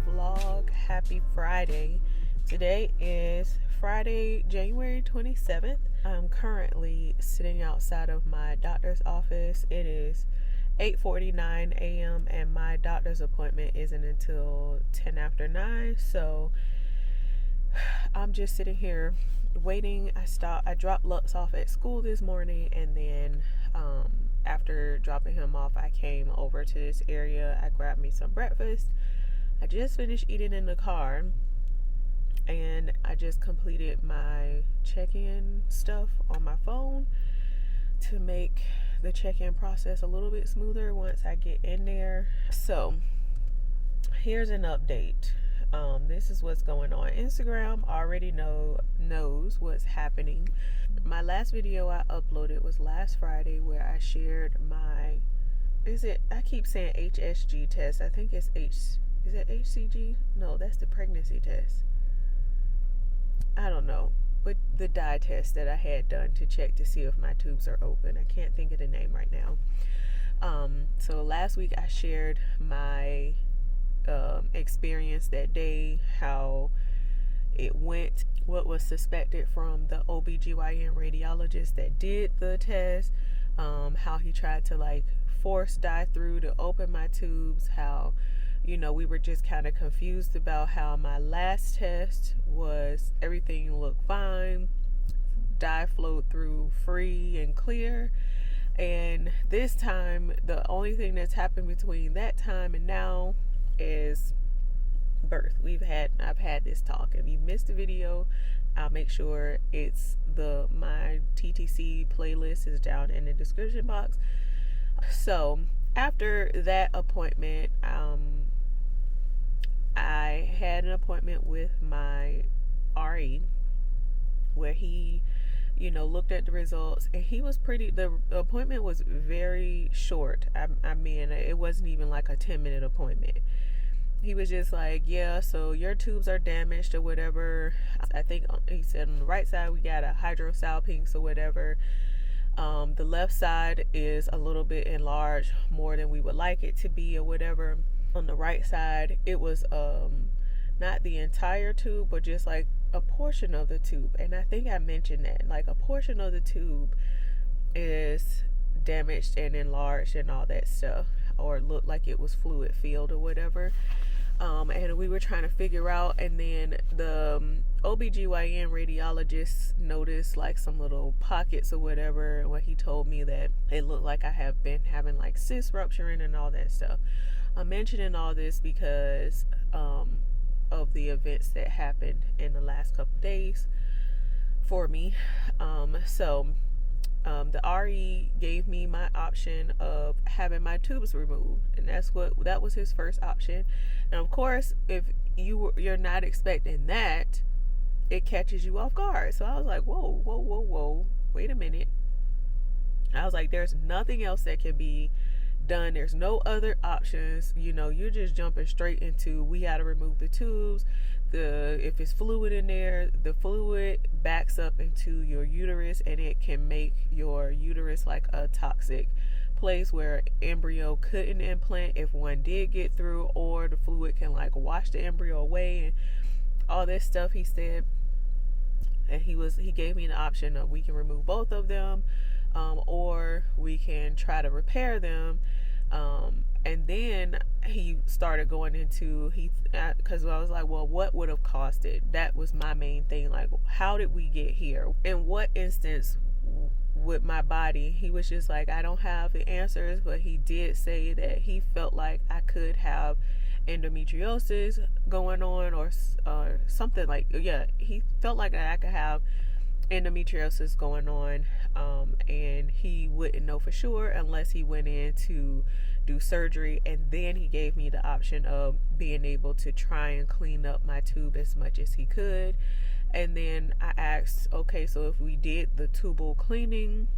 vlog. Happy Friday. Today is Friday, January 27th. I'm currently sitting outside of my doctor's office. It is 8:49 a.m. and my doctor's appointment isn't until 10 after 9. So I'm just sitting here waiting. I dropped Lux off at school this morning, and then after dropping him off, I came over to this area. I grabbed me some breakfast. I just finished eating in the car, and I just completed my check-in stuff on my phone to make the check-in process a little bit smoother once I get in there. So here's an update. This is what's going on. Instagram already knows what's happening. My last video I uploaded was last Friday, where I shared my, I keep saying HSG test. I think it's is it HCG? No, that's the pregnancy test. I don't know. But the dye test that I had done to check to see if my tubes are open. I can't think of the name right now. So last week I shared my experience that day, how it went, what was suspected from the OBGYN radiologist that did the test, how he tried to force dye through to open my tubes, how we were just kind of confused about how my last test was, everything looked fine, dye flowed through free and clear, and this time the only thing that's happened between that time and now is birth. I've had this talk. If you missed the video, I'll make sure my TTC playlist is down in the description box. So after that appointment, I had an appointment with my RE where he looked at the results, and the appointment was very short. I mean, it wasn't even like a 10-minute appointment. He was just like, yeah, so your tubes are damaged or whatever. I think he said on the right side we got a hydrosalpinx or whatever. The left side is a little bit enlarged, more than we would like it to be or whatever. On the right side, it was not the entire tube, but just like a portion of the tube. And I think I mentioned that, like, a portion of the tube is damaged and enlarged and all that stuff, or it looked like it was fluid filled or whatever. And we were trying to figure out, and then the OBGYN radiologist noticed like some little pockets or whatever, and he told me that it looked like I have been having like cyst rupturing and all that stuff. I'm mentioning all this because of the events that happened in the last couple days for me. The RE gave me my option of having my tubes removed, and that was his first option. And of course, if you're not expecting that, it catches you off guard. So I was like, whoa, wait a minute. I was like, there's nothing else that can be done. There's no other options. You're just jumping straight into, we got to remove the tubes. If it's fluid in there, the fluid backs up into your uterus, and it can make your uterus like a toxic place where embryo couldn't implant if one did get through, or the fluid can like wash the embryo away and all this stuff, he said. And he gave me an option of, we can remove both of them, or we can try to repair them. And then he started going into, because I was like, well, what would have caused it? That was my main thing. Like, how did we get here? In what instance with my body? He was just like, I don't have the answers, but he did say that he felt like I could have endometriosis going on, or something like, yeah, he felt like I could have endometriosis going on, and he wouldn't know for sure unless he went in to do surgery. And then he gave me the option of being able to try and clean up my tube as much as he could. And then I asked, okay, so if we did the tubal cleaning,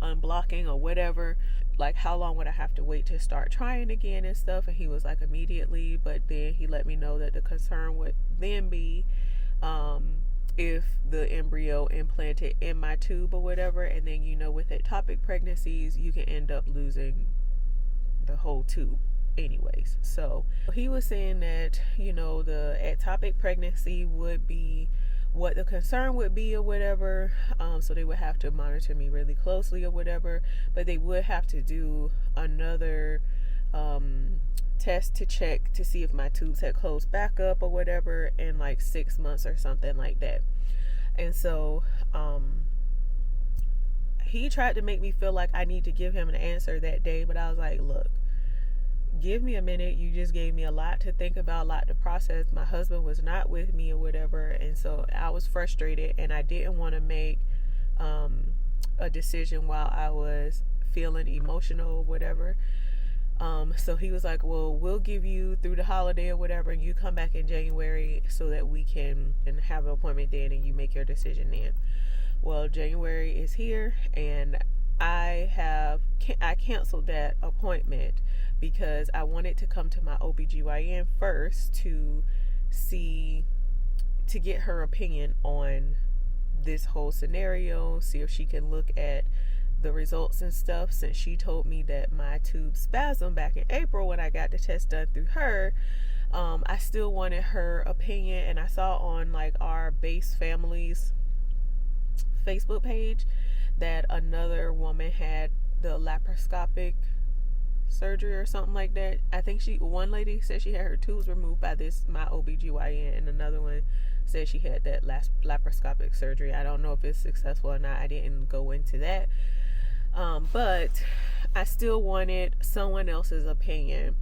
unblocking or whatever, like, how long would I have to wait to start trying again and stuff? And he was like, immediately. But then he let me know that the concern would then be if the embryo implanted in my tube or whatever. And then with ectopic pregnancies, you can end up losing the whole tube. anyways. So he was saying that, the ectopic pregnancy would be what the concern would be or whatever. So they would have to monitor me really closely or whatever, but they would have to do another test to check to see if my tubes had closed back up or whatever in like 6 months or something like that. And so he tried to make me feel like I need to give him an answer that day, but I was like, look, give me a minute. You just gave me a lot to think about, a lot to process. My husband was not with me or whatever, and so I was frustrated, and I didn't want to make a decision while I was feeling emotional or whatever. So he was like, well, we'll give you through the holiday or whatever, and you come back in January so that we can have an appointment then, and you make your decision then. Well, January is here, and I canceled that appointment because I wanted to come to my OBGYN first to get her opinion on this whole scenario, see if she can look at the results and stuff, since she told me that my tube spasmed back in April when I got the test done through her. I still wanted her opinion, and I saw on like our base families Facebook page that another woman had the laparoscopic surgery or something like that. I think one lady said she had her tubes removed by my OBGYN, and another one said she had that laparoscopic surgery. I don't know if it's successful or not. I didn't go into that. But I still wanted someone else's opinion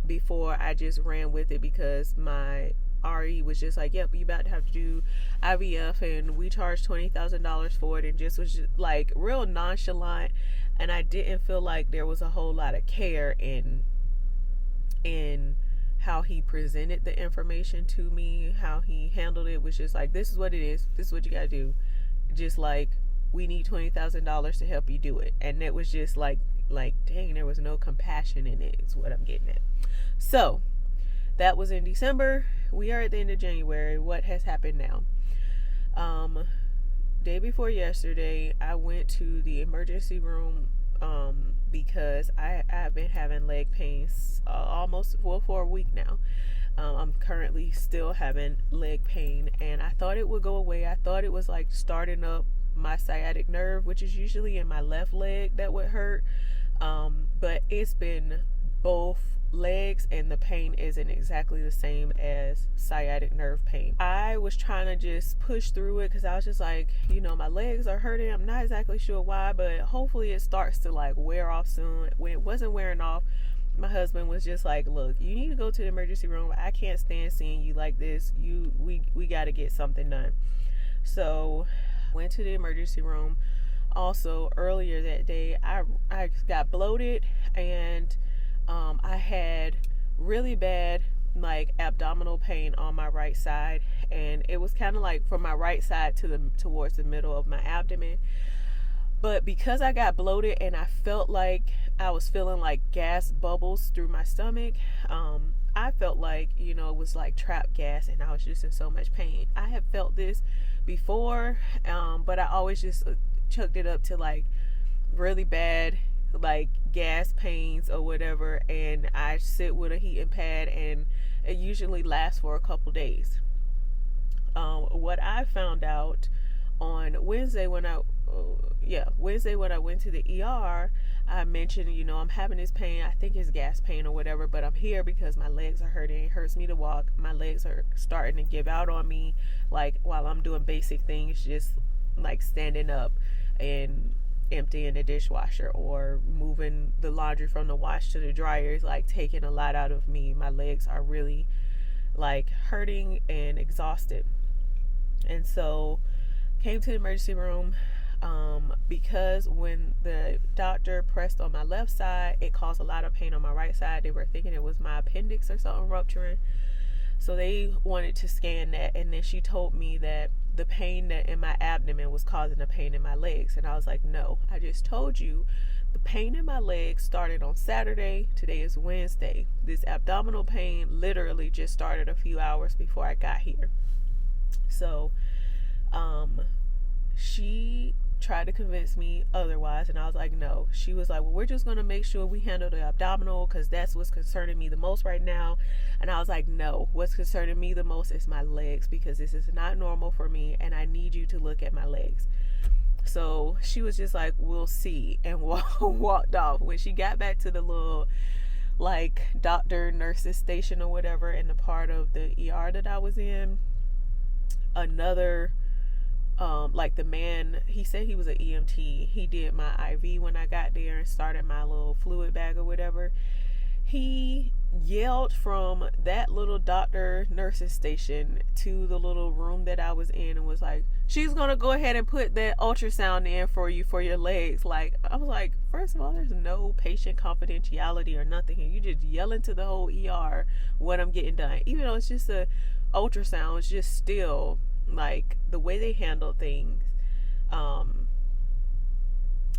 before I just ran with it, because my RE was just like, yep, you about to have to do IVF, and we charged $20,000 for it, and just was just like real nonchalant, and I didn't feel like there was a whole lot of care in how he presented the information to me. How he handled it was just like, this is what it is, this is what you gotta do, just like, we need $20,000 to help you do it. And it was just like dang, there was no compassion in it, is what I'm getting at. So that was in December. We are at the end of January. What has happened now? Day before yesterday, I went to the emergency room because I've been having leg pains for a week now. I'm currently still having leg pain, and I thought it would go away. I thought it was like starting up my sciatic nerve, which is usually in my left leg, that would hurt. But it's been both legs, and the pain isn't exactly the same as sciatic nerve pain. I was trying to just push through it because I was just like, my legs are hurting. I'm not exactly sure why, but hopefully it starts to like wear off soon. When it wasn't wearing off, my husband was just like, look, you need to go to the emergency room. I can't stand seeing you like this. We got to get something done. So went to the emergency room. Also earlier that day, I got bloated, and I had really bad like abdominal pain on my right side, and it was kind of like from my right side towards the middle of my abdomen. But because I got bloated and I felt like I was feeling like gas bubbles through my stomach, I felt like, it was like trapped gas, and I was just in so much pain. I have felt this before, but I always just chucked it up to like really bad like gas pains or whatever, and I sit with a heating pad, and it usually lasts for a couple days. What I found out on Wednesday when I went to the ER, I mentioned, I'm having this pain. I think it's gas pain or whatever, but I'm here because my legs are hurting. It hurts me to walk. My legs are starting to give out on me, like while I'm doing basic things, just like standing up and emptying the dishwasher or moving the laundry from the wash to the dryer is like taking a lot out of me. My legs are really like hurting and exhausted. And so came to the emergency room because when the doctor pressed on my left side, it caused a lot of pain on my right side. They were thinking it was my appendix or something rupturing. So they wanted to scan that, and then she told me that the pain that in my abdomen was causing the pain in my legs. And I was like, no, I just told you the pain in my legs started on Saturday. Today is Wednesday. This abdominal pain literally just started a few hours before I got here. So she tried to convince me otherwise, and I was like, no. She was like, well, we're just going to make sure we handle the abdominal because that's what's concerning me the most right now. And I was like, no, what's concerning me the most is my legs, because this is not normal for me, and I need you to look at my legs. So she was just like, we'll see, and walked off. When she got back to the little like doctor nurses station or whatever in the part of the ER that I was in, another like the man, he said he was an EMT. He did my IV when I got there and started my little fluid bag or whatever. He yelled from that little doctor nurses station to the little room that I was in and was like, she's gonna go ahead and put that ultrasound in for you for your legs. Like, I was like, first of all, there's no patient confidentiality or nothing here. You just yelling to the whole ER what I'm getting done, even though it's just a ultrasound. It's just still like the way they handled things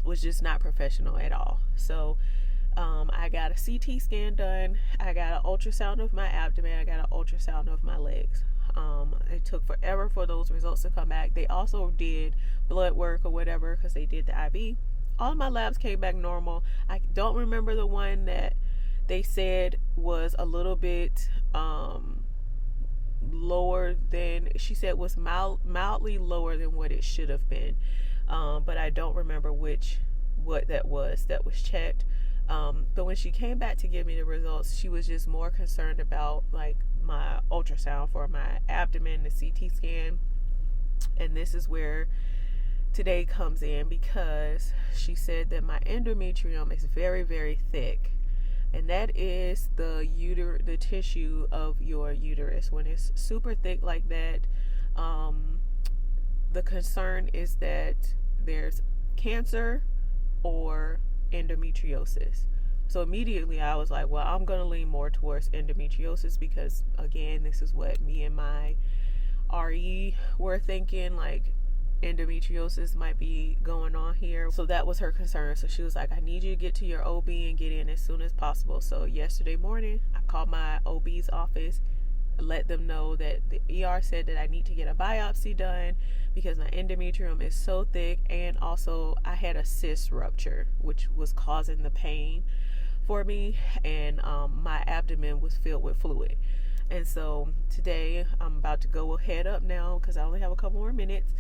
was just not professional at all. So I got a CT scan done. I got an ultrasound of my abdomen. I got an ultrasound of my legs. It took forever for those results to come back. They also did blood work or whatever because they did the IV. All of my labs came back normal. I don't remember the one that they said was a little bit lower than, she said was mildly lower than what it should have been. But I don't remember what that was checked. But when she came back to give me the results, she was just more concerned about like my ultrasound for my abdomen, the CT scan. And this is where today comes in, because she said that my endometrium is very, very thick. And that is the tissue of your uterus. When it's super thick like that, the concern is that there's cancer or endometriosis. So immediately I was like, well, I'm going to lean more towards endometriosis, because again, this is what me and my RE were thinking, like endometriosis might be going on here. So that was her concern. So she was like, I need you to get to your OB and get in as soon as possible. So yesterday morning I called my OB's office, let them know that the ER said that I need to get a biopsy done because my endometrium is so thick, and also I had a cyst rupture which was causing the pain for me, and my abdomen was filled with fluid. And so today I'm about to go head up now, because I only have a couple more minutes,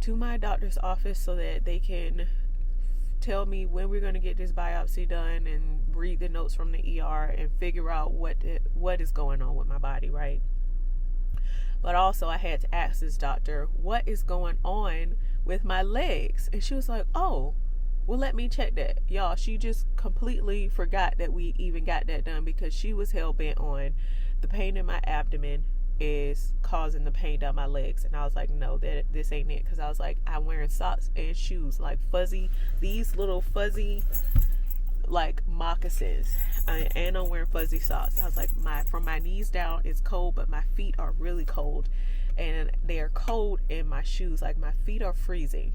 to my doctor's office so that they can tell me when we're going to get this biopsy done and read the notes from the ER and figure out what is going on with my body, right? But also I had to ask this doctor, what is going on with my legs? And she was like, oh, well, let me check that. Y'all, she just completely forgot that we even got that done, because she was hell-bent on the pain in my abdomen is causing the pain down my legs. And I was like, no, this ain't it. Because I was like, I'm wearing socks and shoes, like these little fuzzy like moccasins, and I'm wearing fuzzy socks. I was like, from my knees down it's cold, but my feet are really cold, and they are cold in my shoes, like my feet are freezing.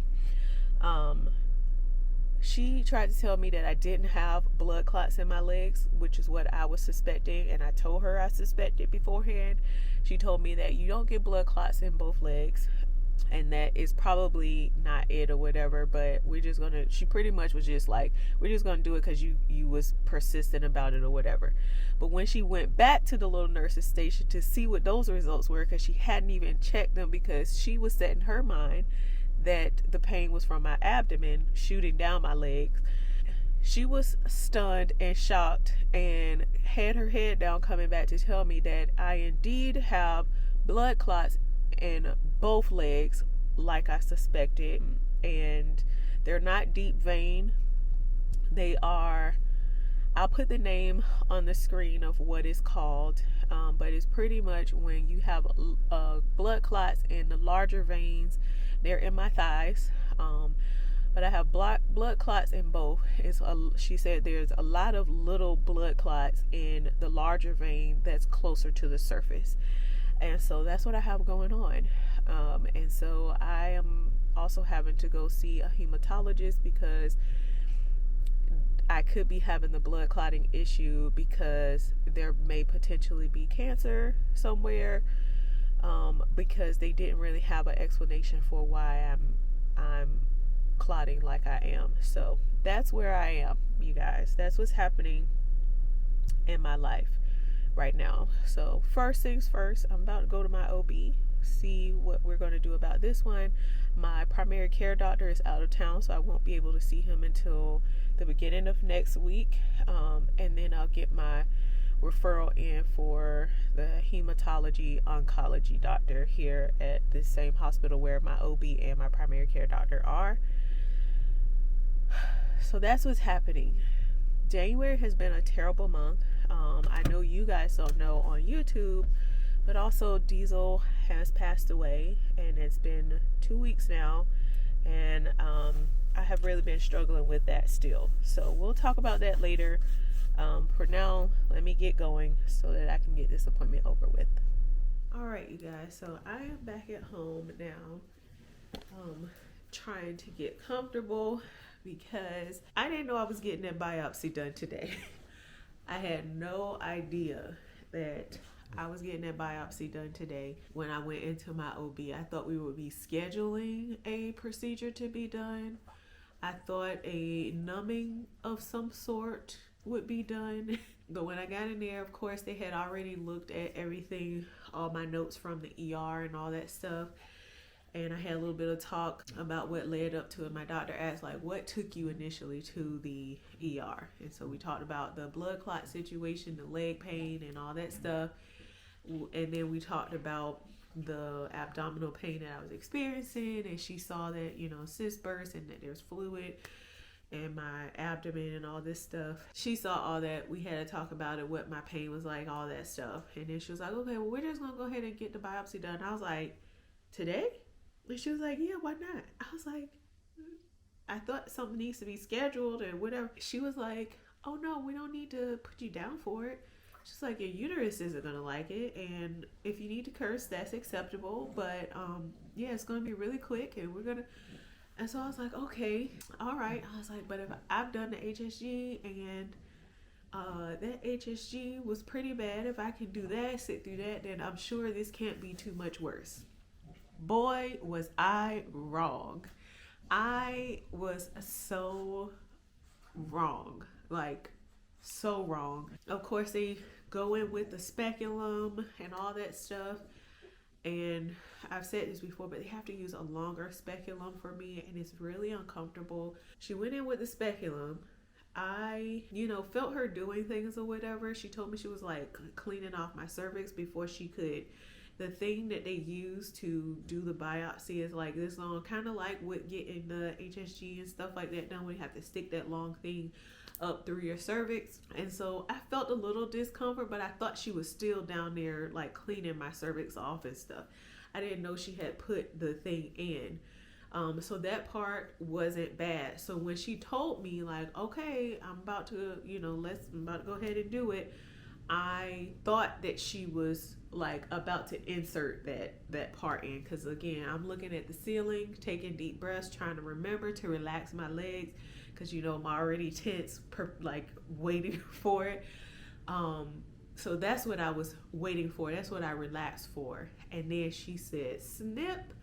She tried to tell me that I didn't have blood clots in my legs, which is what I was suspecting, and I told her I suspected beforehand. She told me that you don't get blood clots in both legs, and that is probably not it or whatever, but she pretty much was just like, we're just gonna do it because you was persistent about it or whatever. But when she went back to the little nurse's station to see what those results were, because she hadn't even checked them, because she was set in her mind that the pain was from my abdomen shooting down my legs, she was stunned and shocked and had her head down, coming back to tell me that I indeed have blood clots in both legs like I suspected, and they're not deep vein. They are, I'll put the name on the screen of what it's called, but it's pretty much when you have blood clots in the larger veins. They're in my thighs, but I have blood clots in both. She said there's a lot of little blood clots in the larger vein that's closer to the surface. And so that's what I have going on. And so I am also having to go see a hematologist, because I could be having the blood clotting issue because there may potentially be cancer somewhere, because they didn't really have an explanation for why I'm clotting like I am. So that's where I am, you guys. That's what's happening in my life right now. So first things first, I'm about to go to my OB, see what we're going to do about this one. My primary care doctor is out of town, so I won't be able to see him until the beginning of next week. And then I'll get my referral in for the hematology oncology doctor here at the same hospital where my OB and my primary care doctor are. So that's what's happening. January has been a terrible month. I know you guys don't know on YouTube, but also Diesel has passed away, and it's been 2 weeks now, and I have really been struggling with that still. So we'll talk about that later. For now, let me get going so that I can get this appointment over with. All right, you guys, so I am back at home now, trying to get comfortable because I didn't know I was getting that biopsy done today. I had no idea that I was getting that biopsy done today when I went into my OB. I thought we would be scheduling a procedure to be done. I thought a numbing of some sort would be done. But when I got in there, of course, they had already looked at everything, all my notes from the ER and all that stuff. And I had a little bit of talk about what led up to it. My doctor asked, like, what took you initially to the ER? And so we talked about the blood clot situation, the leg pain, and all that stuff. And then we talked about the abdominal pain that I was experiencing. And she saw that, cyst burst and that there's fluid in my abdomen and all this stuff. She saw all that. We had to talk about it, what my pain was like, all that stuff. And then she was like, okay, well, we're just going to go ahead and get the biopsy done. I was like, today? And she was like, yeah, why not? I was like, I thought something needs to be scheduled and whatever. She was like, oh no, we don't need to put you down for it. She's like, your uterus isn't going to like it. And if you need to curse, that's acceptable. But yeah, it's going to be really quick and we're going to. And so I was like, okay, all right. I was like, but if I've done the HSG and that HSG was pretty bad, if I can do that, sit through that, then I'm sure this can't be too much worse. Boy, was I wrong. I was so wrong. Like, so wrong. Of course, they go in with the speculum and all that stuff. And I've said this before, but they have to use a longer speculum for me, and it's really uncomfortable. She went in with the speculum. I, felt her doing things or whatever. She told me she was like cleaning off my cervix before she could. The thing that they use to do the biopsy is like this long, kind of like with getting the HSG and stuff like that done, when you have to stick that long thing up through your cervix. And so I felt a little discomfort, but I thought she was still down there like cleaning my cervix off and stuff. I didn't know she had put the thing in. So that part wasn't bad. So when she told me like, okay, I'm about to, I'm about to go ahead and do it, I thought that she was like about to insert that part in, because again, I'm looking at the ceiling, taking deep breaths, trying to remember to relax my legs, because I'm already tense, like waiting for it. So that's what I was waiting for. That's what I relaxed for. And then she said snip,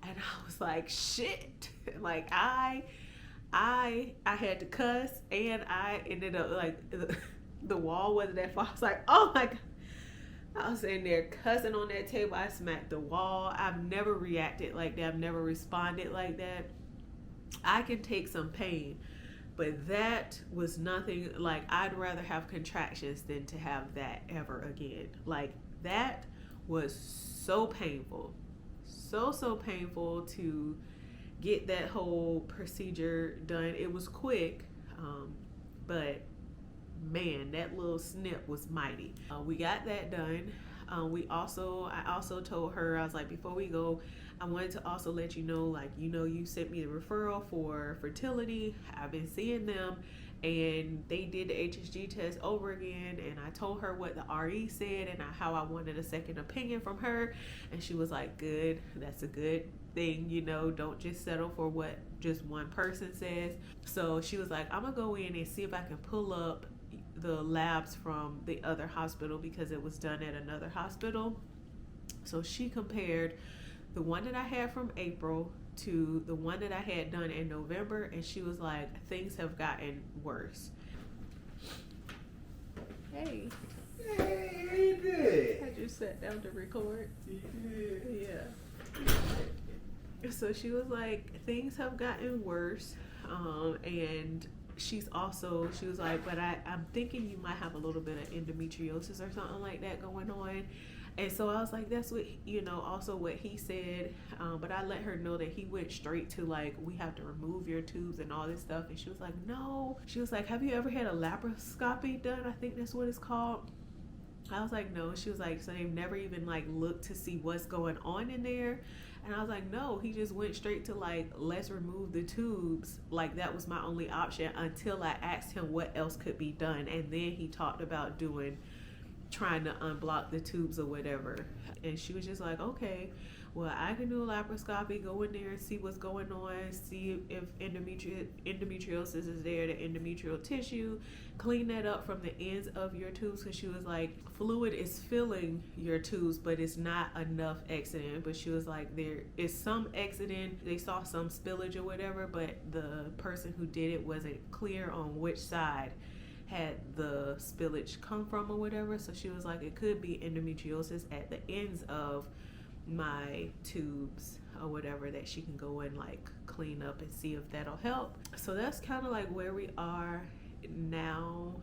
and I was like, shit. Like I had to cuss, and I ended up like the wall wasn't that far. I was like, oh my God. I was in there cussing on that table. I smacked the wall. I've never reacted like that. I've never responded like that. I can take some pain, but that was nothing. Like, I'd rather have contractions than to have that ever again. Like, that was so painful. So painful to get that whole procedure done. It was quick, but man, that little snip was mighty. We got that done. I also told her, I was like, before we go, I wanted to also let you know, like, you sent me the referral for fertility. I've been seeing them, and they did the HSG test over again, and I told her what the RE said and how I wanted a second opinion from her, and she was like, good, that's a good thing, don't just settle for what just one person says. So she was like, I'm gonna go in and see if I can pull up the labs from the other hospital, because it was done at another hospital. So she compared the one that I had from April to the one that I had done in November, and she was like, things have gotten worse. Hey. Hey, how you doing? I just sat down to record. Yeah. So she was like, things have gotten worse, and she was like, but I'm thinking you might have a little bit of endometriosis or something like that going on. And so I was like, that's what, also what he said. But I let her know that he went straight to like, we have to remove your tubes and all this stuff. And she was like, no. She was like, have you ever had a laparoscopy done? I think that's what it's called. I was like, no. She was like, so they've never even like looked to see what's going on in there. And I was like, no, he just went straight to like, let's remove the tubes. Like that was my only option until I asked him what else could be done. And then he talked about trying to unblock the tubes or whatever. And she was just like, okay, well, I can do a laparoscopy, go in there and see what's going on, see if endometriosis is there, the endometrial tissue, clean that up from the ends of your tubes, because she was like, fluid is filling your tubes, but it's not enough exudant. But she was like, there is some exudant, they saw some spillage or whatever, but the person who did it wasn't clear on which side had the spillage come from or whatever. So she was like, it could be endometriosis at the ends of my tubes or whatever, that she can go and like clean up and see if that'll help. So that's kind of like where we are now.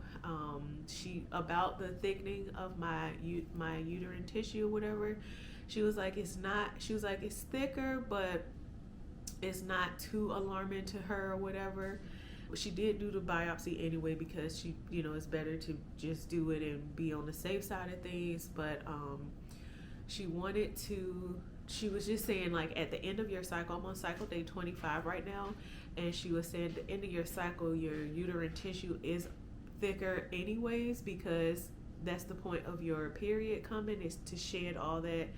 She about the thickening of my uterine tissue or whatever, she was like, it's thicker, but it's not too alarming to her or whatever. She did do the biopsy anyway because she, it's better to just do it and be on the safe side of things. But she was just saying, like, at the end of your cycle, I'm on cycle day 25 right now, and she was saying at the end of your cycle, your uterine tissue is thicker anyways, because that's the point of your period coming, is to shed all that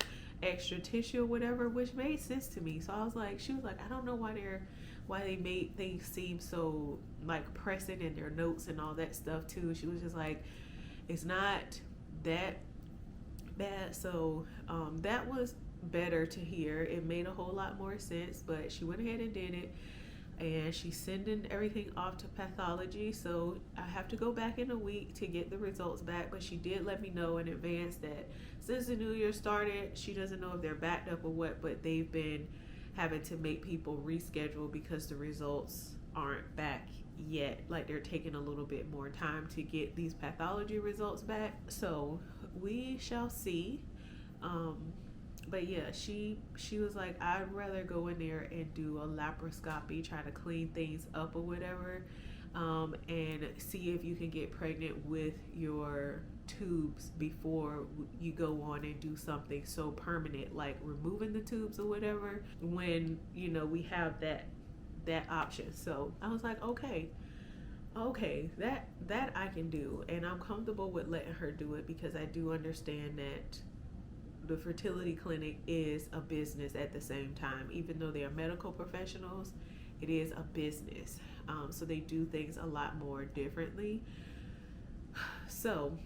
extra tissue or whatever, which made sense to me. So I was like, she was like, I don't know why they made things seem so like pressing in their notes and all that stuff too. She was just like, it's not that bad. So that was better to hear. It made a whole lot more sense. But she went ahead and did it, and she's sending everything off to pathology. So I have to go back in a week to get the results back. But she did let me know in advance that since the new year started, she doesn't know if they're backed up or what, but they've been having to make people reschedule because the results aren't back yet. Like, they're taking a little bit more time to get these pathology results back. So we shall see. But yeah, she was like, I'd rather go in there and do a laparoscopy, try to clean things up or whatever, and see if you can get pregnant with your tubes before you go on and do something so permanent like removing the tubes or whatever, when we have that option. So I was like, okay, that I can do, and I'm comfortable with letting her do it, because I do understand that the fertility clinic is a business at the same time. Even though they are medical professionals, it is a business. So they do things a lot more differently. So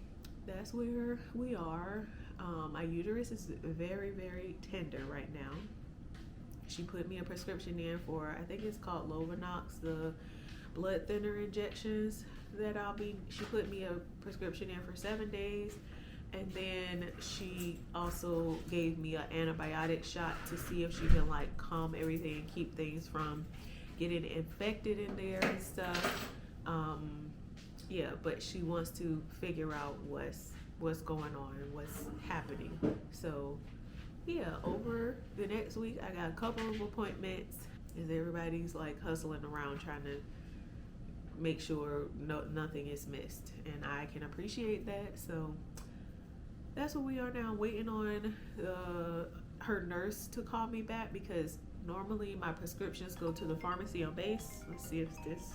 that's where we are. My uterus is very, very tender right now. She put me a prescription in for, I think it's called Lovenox, the blood thinner injections that she put me a prescription in for 7 days. And then she also gave me an antibiotic shot to see if she can like calm everything and keep things from getting infected in there and stuff. Yeah, but she wants to figure out what's going on and what's happening. So yeah, over the next week I got a couple of appointments, as everybody's like hustling around trying to make sure nothing is missed, and I can appreciate that. So that's where we are now, waiting on her nurse to call me back, because normally my prescriptions go to the pharmacy on base. Let's see if this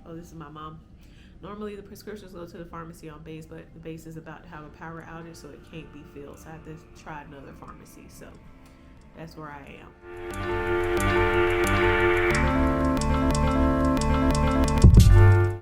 is my mom. Normally the prescriptions go to the pharmacy on base, but the base is about to have a power outage, so it can't be filled. So I have to try another pharmacy. So that's where I am.